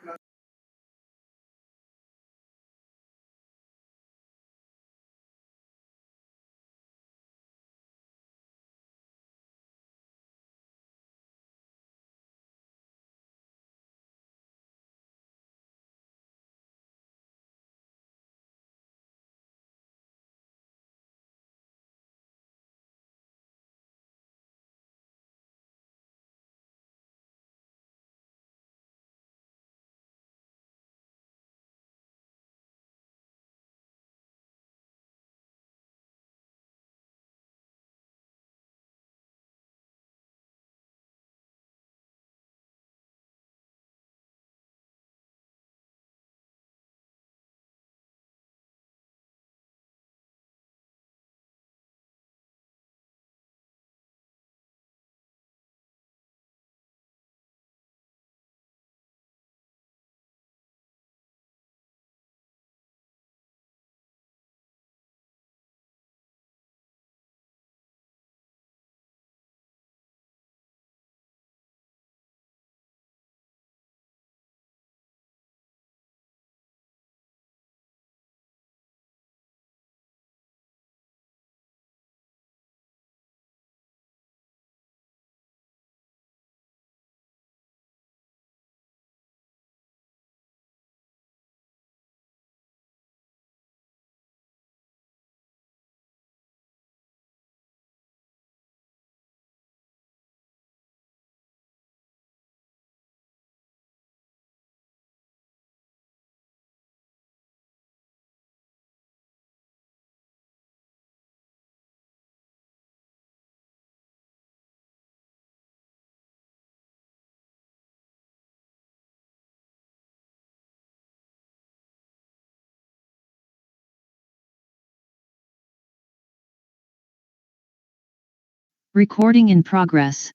Recording in progress.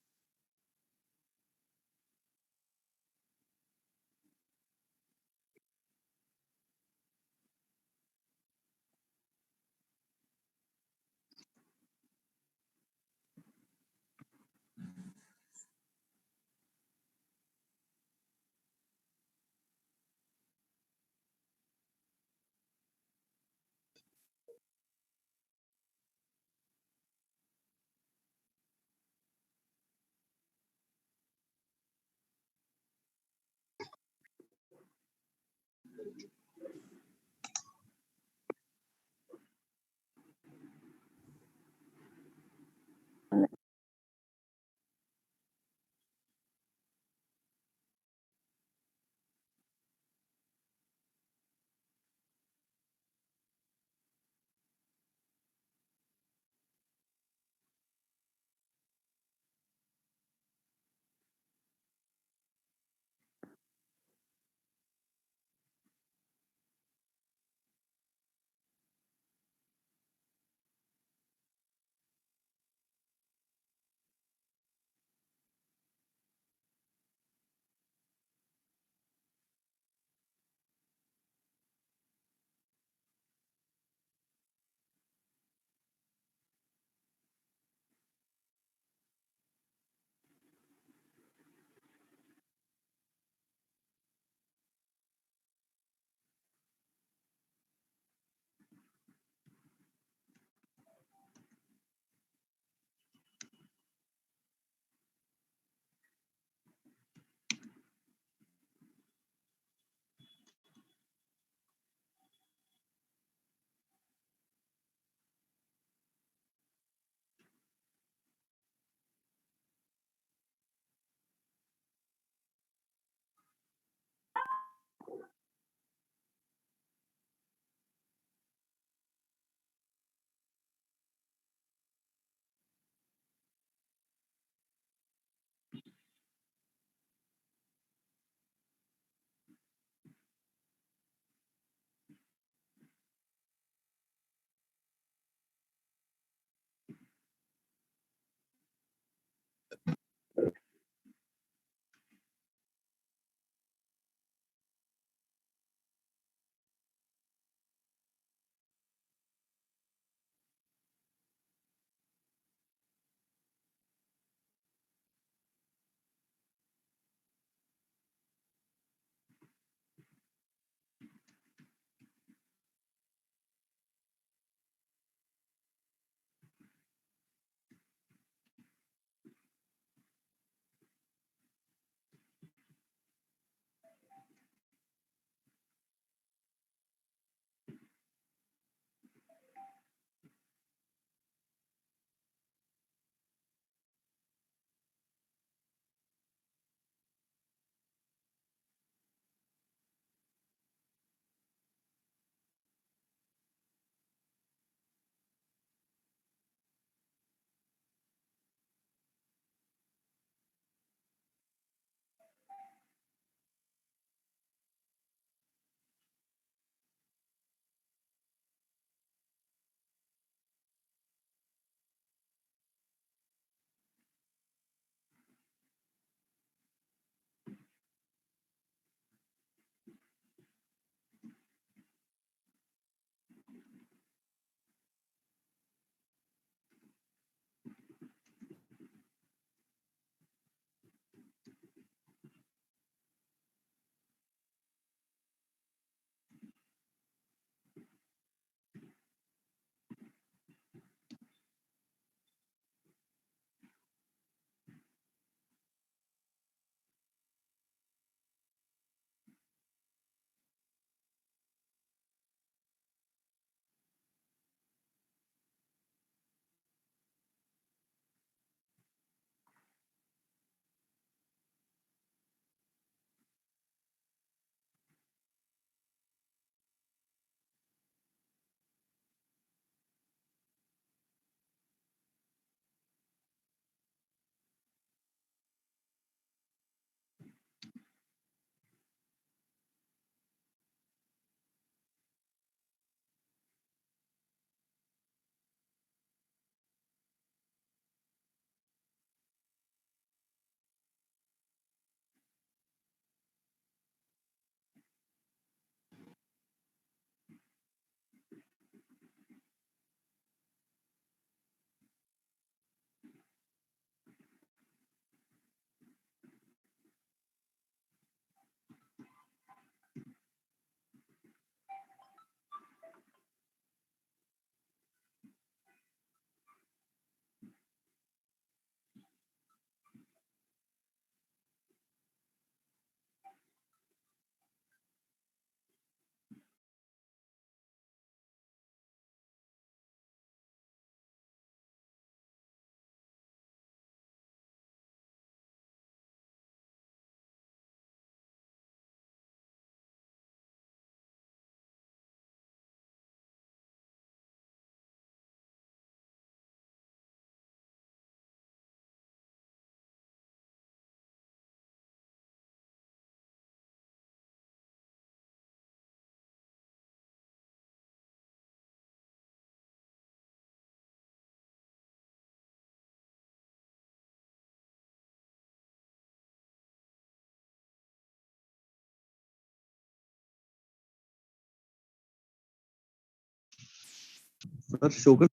Sir show कर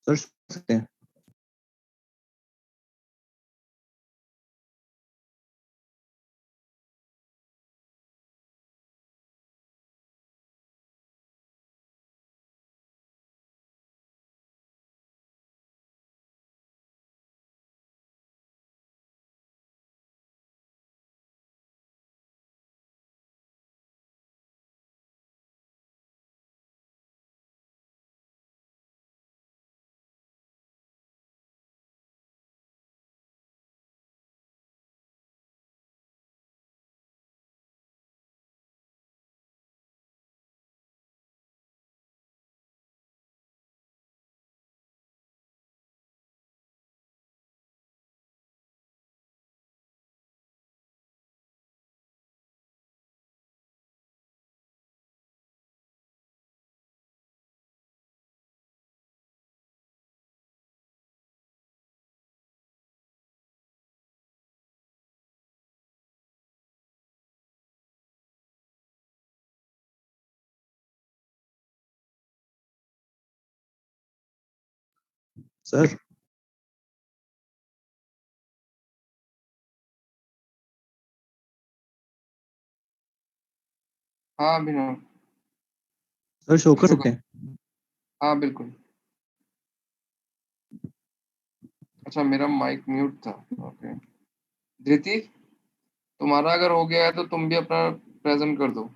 सकते हैं। सर हाँ अभिनव। सर शो कर सकते हैं। हाँ बिल्कुल। अच्छा मेरा माइक म्यूट था। ओके धृति, तुम्हारा अगर हो गया है तो तुम भी अपना प्रेजेंट कर दो।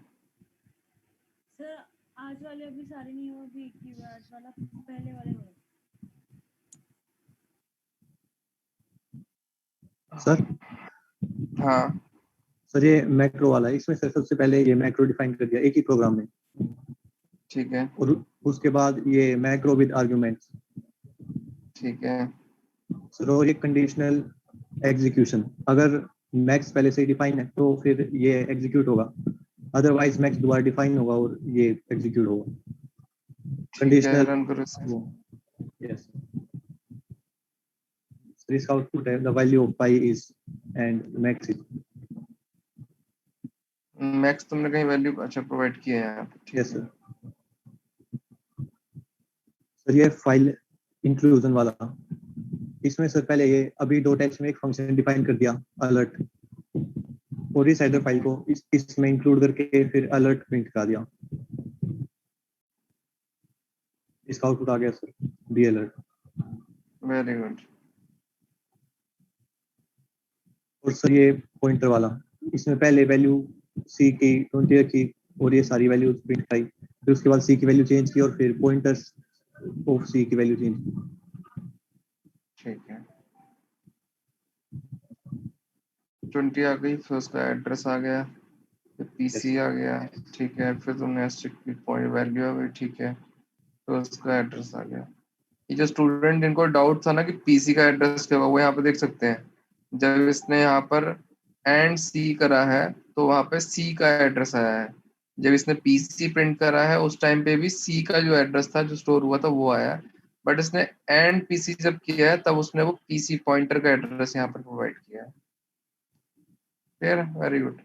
सर आज वाले अभी सारे नहीं हुए, अभी एक ही हुआ आज वाला, पहले वाले हुए। सर हाँ सर ये मैक्रो वाला है, इसमें सर सबसे पहले ये मैक्रो डिफाइन कर दिया एक ही प्रोग्राम में, ठीक है और उसके बाद ये मैक्रो विद आर्गुमेंट्स। ठीक है सर और ये कंडीशनल एग्जीक्यूशन, अगर मैक्स पहले से डिफाइन है तो फिर ये एग्जीक्यूट होगा, अदरवाइज मैक्स दोबारा डिफाइन होगा और ये एग्जीक्यूट होगा। ठीक है कंडीशनल रन करो इसे। यस सर इसका आउटपुट है the value of pi is and max is. Max तुमने कहीं वैल्यू अच्छा प्रोवाइड किया है यहाँ पे, ठीक यस है। सर। सर ये फाइल इंक्लूजन वाला, इसमें सर पहले ये अभी डॉट एच में एक फंक्शन डिफाइन कर दिया अलर्ट, और इस हेडर फाइल को इसमें इंक्लूड करके फिर अलर्ट प्रिंट कर दिया। इसका आउटपुट आ गया sir be alert. Very good. और सर ये पॉइंटर वाला, इसमें पहले वैल्यू सी की 20 रखी और ये सारी वैल्यू प्रिंट कराई, फिर उसके बाद सी की वैल्यू चेंज की और फिर पॉइंटर्स ऑफ सी की वैल्यू चेंज की। ठीक है 20 आ गई, फिर उसका एड्रेस आ गया, फिर पीसी आ गया, ठीक है, फिर तुमने एस्ट्रिक पॉइंट वैल्यू आ गई, ठीक है, तो उसका एड्रेस आ गया। ये जो स्टूडेंट इनको डाउट था ना कि पीसी का एड्रेस क्या होगा, वो यहाँ पे देख सकते हैं। जब इसने यहाँ पर एंड सी करा है तो वहाँ पे सी का एड्रेस आया है। जब इसने पीसी प्रिंट करा है उस टाइम पे भी सी का जो एड्रेस था जो स्टोर हुआ था वो आया, बट इसने एंड पीसी जब किया है तब उसने वो पीसी पॉइंटर का एड्रेस यहाँ पर प्रोवाइड किया है। फिर वेरी गुड।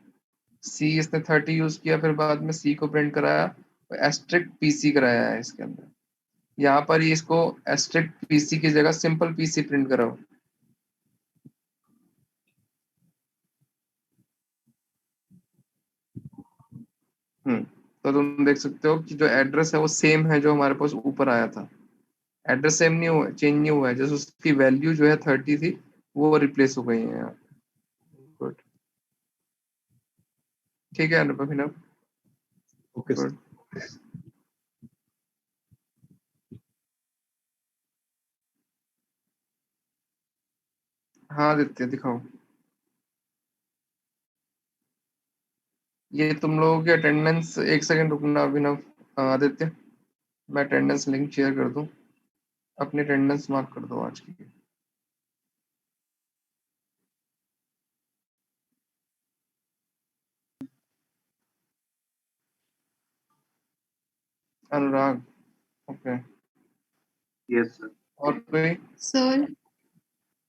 सी इसने 30 यूज किया, फिर बाद में सी को प्रिंट कराया, एस्ट्रिक पीसी कराया है इसके अंदर। यहाँ पर ही इसको एस्ट्रिक पीसी की जगह सिंपल पीसी प्रिंट कराओ। तो तुम देख सकते हो कि जो एड्रेस है वो सेम है जो हमारे पास ऊपर आया था। एड्रेस सेम नहीं हुआ, चेंज नहीं हुआ है, जैसे उसकी वैल्यू जो है 30 थी वो रिप्लेस हो गई है यहाँ। गुड। ठीक है अभिनव, ओके सर। गुड। हाँ आदित्य दिखाओ। ये तुम लोगों की अटेंडेंस, एक सेकंड रुकना अभिनव, आदित्य मैं अटेंडेंस लिंक शेयर कर दूं, अपनी अटेंडेंस मार्क कर दो आज की। अनुराग, ओके। Yes sir. और कोई?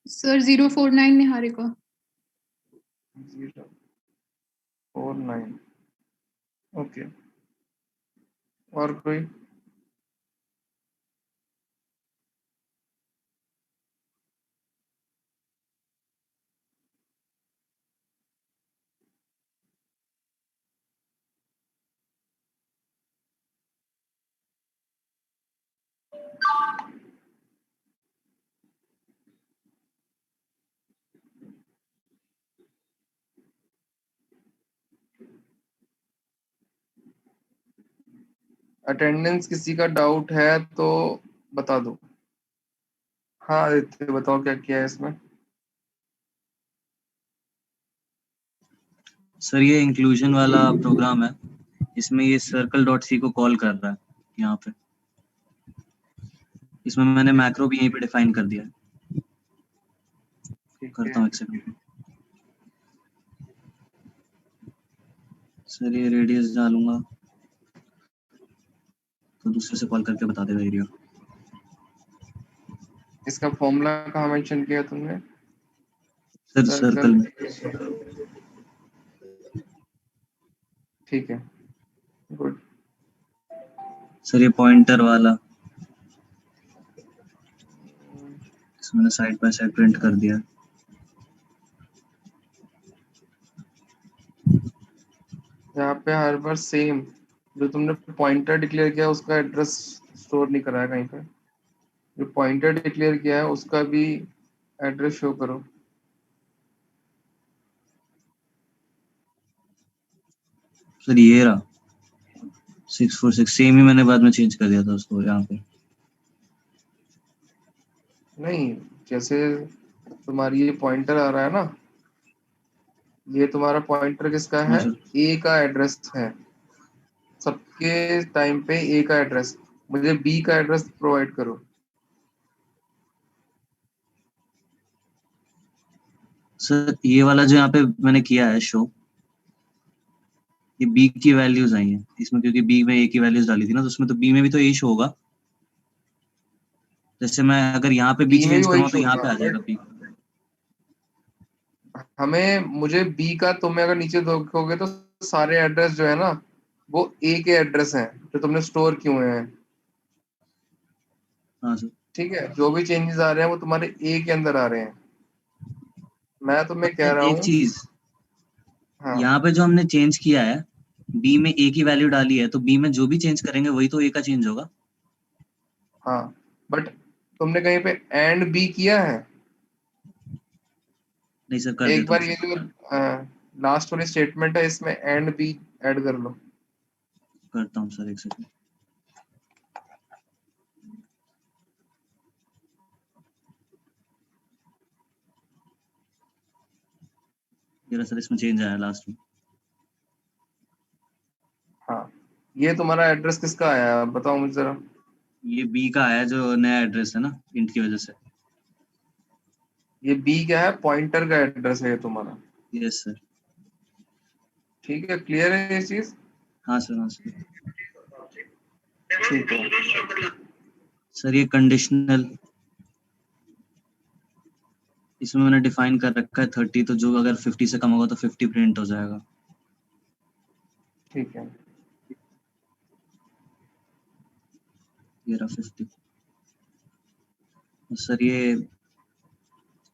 सर 049 निहारिका। 049, ओके। और कोई? अटेंडेंस किसी का डाउट है तो बता दो। हाँ आदित्य बताओ क्या किया है इसमें। सर ये इंक्लूजन वाला प्रोग्राम है, इसमें ये सर्कल डॉट सी को कॉल कर रहा है यहाँ पे। इसमें मैंने मैक्रो भी यहीं पे डिफाइन कर दिया है। करता हूँ एक सेकंड। सर ये रेडियस डालूंगा तो दूसरे से कॉल करके बता देगा एरिया। इसका फॉर्मूला कहाँ मेंशन किया तुमने? सर सर्कल में। ठीक है, गुड। सर ये पॉइंटर वाला इसमें मैंने साइड बाय साइड प्रिंट कर दिया। यहाँ पे हर बार सेम जो तुमने पॉइंटर डिक्लेयर किया उसका एड्रेस स्टोर नहीं करा है कहीं पे। जो पॉइंटर डिक्लेयर किया है उसका भी एड्रेस शो करो। सर ये रहा 646, सेम ही मैंने बाद में चेंज कर दिया था उसको यहाँ पे। नहीं, जैसे तुम्हारी ये पॉइंटर आ रहा है ना, ये तुम्हारा पॉइंटर किसका है? ए का एड्रेस है। सबके टाइम पे ए का एड्रेस, मुझे बी का एड्रेस प्रोवाइड करो। सर ये वाला जो यहाँ पे मैंने किया है शो, ये बी की वैल्यूज आई हैं इसमें, क्योंकि बी में ए की वैल्यूज डाली थी ना, तो उसमें तो बी में भी तो ए शो होगा। जैसे मैं अगर यहाँ पे बी चेंज करूँ तो यहाँ पे आ जाएगा बी। मुझे बी का, तुम्हें अगर नीचे देखोगे तो सारे एड्रेस जो है ना वो ए के एड्रेस हैं जो तुमने स्टोर किए हुए हैं। हाँ सर। ठीक है, जो भी चेंजेस आ रहे हैं वो तुम्हारे ए के अंदर आ रहे हैं। मैं तुम्हें कह रहा हूँ एक चीज, हाँ, यहाँ पे जो हमने चेंज किया है बी में ए की वैल्यू डाली है, तो बी में जो भी चेंज करेंगे वही तो ए का चेंज होगा। हाँ बट तुमने कहीं पे एंड बी किया है? नहीं सर, कर एक देता बार हूँ। ये जो लास्ट वाली स्टेटमेंट है इसमें एंड बी ऐड कर लो। करता हूँ सर, एक सेकंड। ये सर इसमें चेंज आया लास्ट में। हाँ, ये तुम्हारा एड्रेस किसका आया बताओ मुझे जरा। ये बी का आया जो नया एड्रेस है ना इंट की वजह से। ये बी क्या है? पॉइंटर का एड्रेस है ये तुम्हारा। Yes sir. ठीक है, क्लियर है ये चीज? हाँ सर, हाँ सर। ठीक है सर ये कंडीशनल, इसमें मैंने डिफाइन कर रखा है 30, तो जो अगर 50 से कम होगा तो 50 प्रिंट हो जाएगा। ठीक है, ये रहा 50। सर ये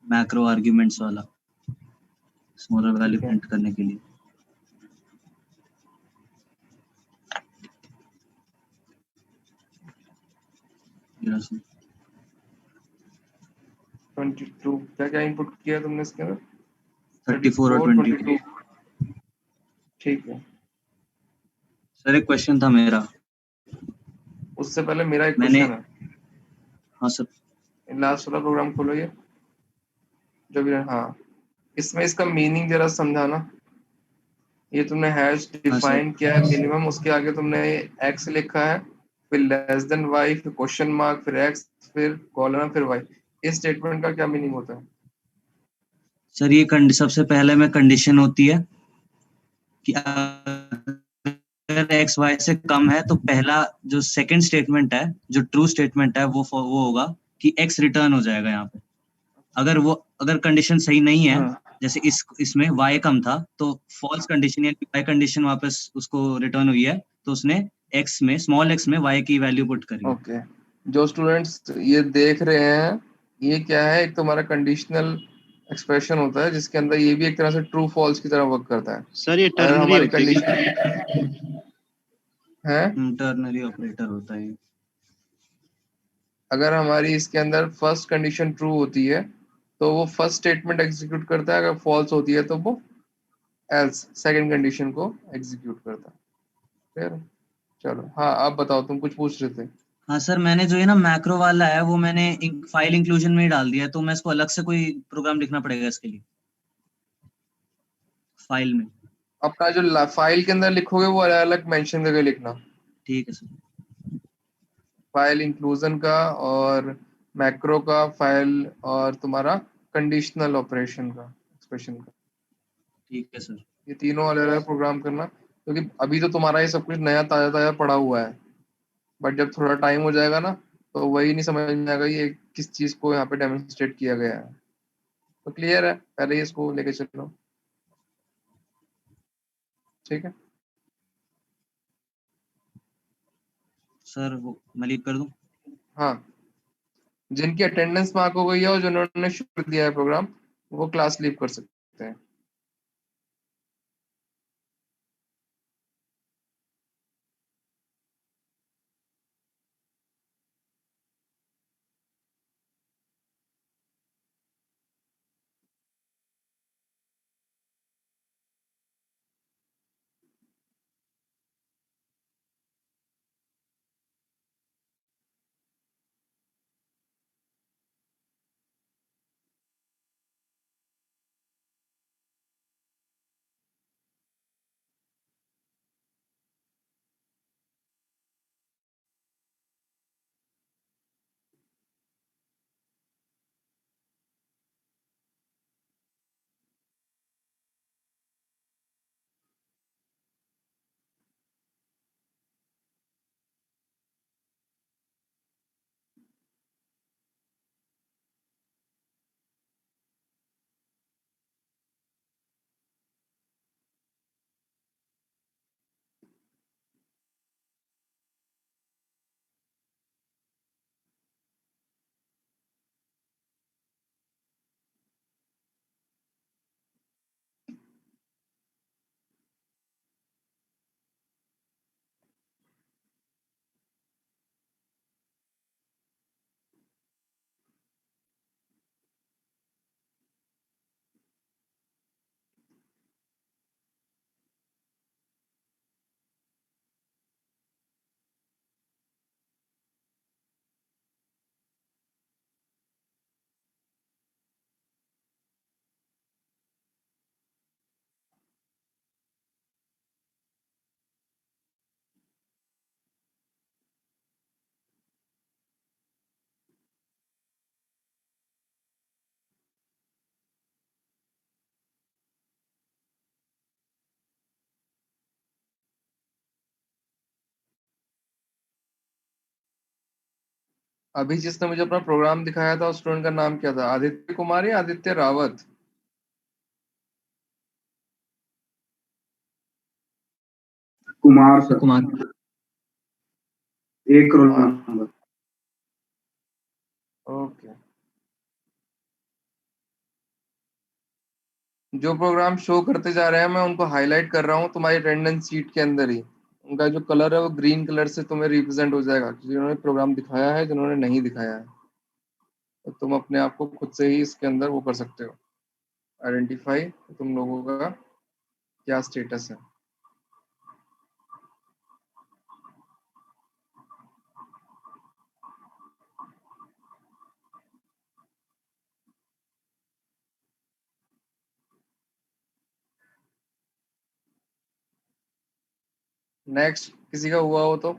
मैक्रो आर्ग्यूमेंट्स वाला स्मॉलर वैल्यू ठीक है। प्रिंट करने के लिए। ये रहा सर 22 क्या क्या इनपुट किया तुमने इसके अंदर? 34 और 22। ठीक है, सर एक क्वेश्चन था मेरा, उससे पहले मेरा एक मैंने क्वेश्चन है। हाँ सर लास्ट वाला प्रोग्राम खोलो ये जो भी, हाँ इसमें इसका मीनिंग जरा समझाना। ये तुमने हैश हाँ सर डिफाइन किया है मिनिमम, उसके आगे तुमने एक्स लिखा है, फिर लेस देन वाई, फिर क्वेश्चन मार्क, फिर एक्स, फिर कॉलन, फिर वाई। इस स्टेटमेंट का क्या मीनिंग होता है? सर ये सबसे पहले में कंडीशन होती है कि अगर एक्स वाई से कम है तो पहला जो सेकंड स्टेटमेंट है, जो ट्रू स्टेटमेंट है, वो होगा कि एक्स रिटर्न हो जाएगा यहाँ पे। अगर कंडीशन सही नहीं है, जैसे इसमें y कम था, तो फॉल्स कंडीशन यानी y कंडीशन वापस उसको रिटर्न हुई है, तो उसने x में, स्मॉल x में y की वैल्यू पुट करी है। ओके, जो स्टूडेंट्स ये देख रहे हैं, ये क्या है, एक तुम्हारा कंडीशनल एक्सप्रेशन होता है जिसके अंदर ये भी एक तरह से ट्रू फॉल्स की तरह वर्क करता है। सर ये अगर टर्नरी हमारी होती है कंडीशन है, टर्नरी ऑपरेटर होता है। अगर हमारी इसके अंदर फर्स्ट कंडीशन ट्रू होती है तो वो फर्स्ट स्टेटमेंट एग्जीक्यूट करता है, अगर फॉल्स होती है तो वो एल्स सेकंड कंडीशन को एग्जीक्यूट करता है। फिर चलो, हाँ आप बताओ, तुम कुछ पूछ रहे थे। हाँ सर, मैंने जो है ना मैक्रो वाला है वो मैंने फाइल इंक्लूजन में ही डाल दिया है, तो मैं इसको अलग से कोई प्रोग्राम लिखना पड़ेगा इसके लिए फाइल में? अपना जो फाइल के अंदर लिखोगे वो अलग अलग मेंशन करके लिखना। ठीक है सर। फाइल इंक्लूजन का और मैक्रो का, फाइल और तुम्हारा कंडीशनल ऑपरेशन का, एक्सप्रेशन का, ठीक है सर। ये तीनों अलग अलग प्रोग्राम करना, क्योंकि अभी तो तुम्हारा ये सब कुछ नया ताजा ताजा पड़ा हुआ है, बट जब थोड़ा टाइम हो जाएगा ना तो वही नहीं समझ में आएगा ये किस चीज को यहाँ पे डेमोन्स्ट्रेट किया गया है। तो क्लियर है, पहले ही इसको लेके चलो। ठीक है सर वो मैं लीव कर दूं? हाँ, जिनकी अटेंडेंस मार्क हो गई है और जिन्होंने शुरू कर दिया है प्रोग्राम, वो क्लास लीव कर सकते हैं। अभी जिसने मुझे अपना प्रोग्राम दिखाया था उस स्टूडेंट का नाम क्या था? आदित्य कुमार या Aditya Rawat? Kumar sir. Kumar. 1 roll number. Okay, जो प्रोग्राम शो करते जा रहे हैं मैं उनको हाईलाइट कर रहा हूँ तुम्हारी अटेंडेंस शीट के अंदर ही। उनका जो कलर है वो ग्रीन कलर से तुम्हें रिप्रेजेंट हो जाएगा, जिन्होंने प्रोग्राम दिखाया है, जिन्होंने नहीं दिखाया है। तो तुम अपने आप को खुद से ही इसके अंदर वो कर सकते हो, आइडेंटिफाई तुम लोगों का क्या स्टेटस है। नेक्स्ट किसी का हुआ हो तो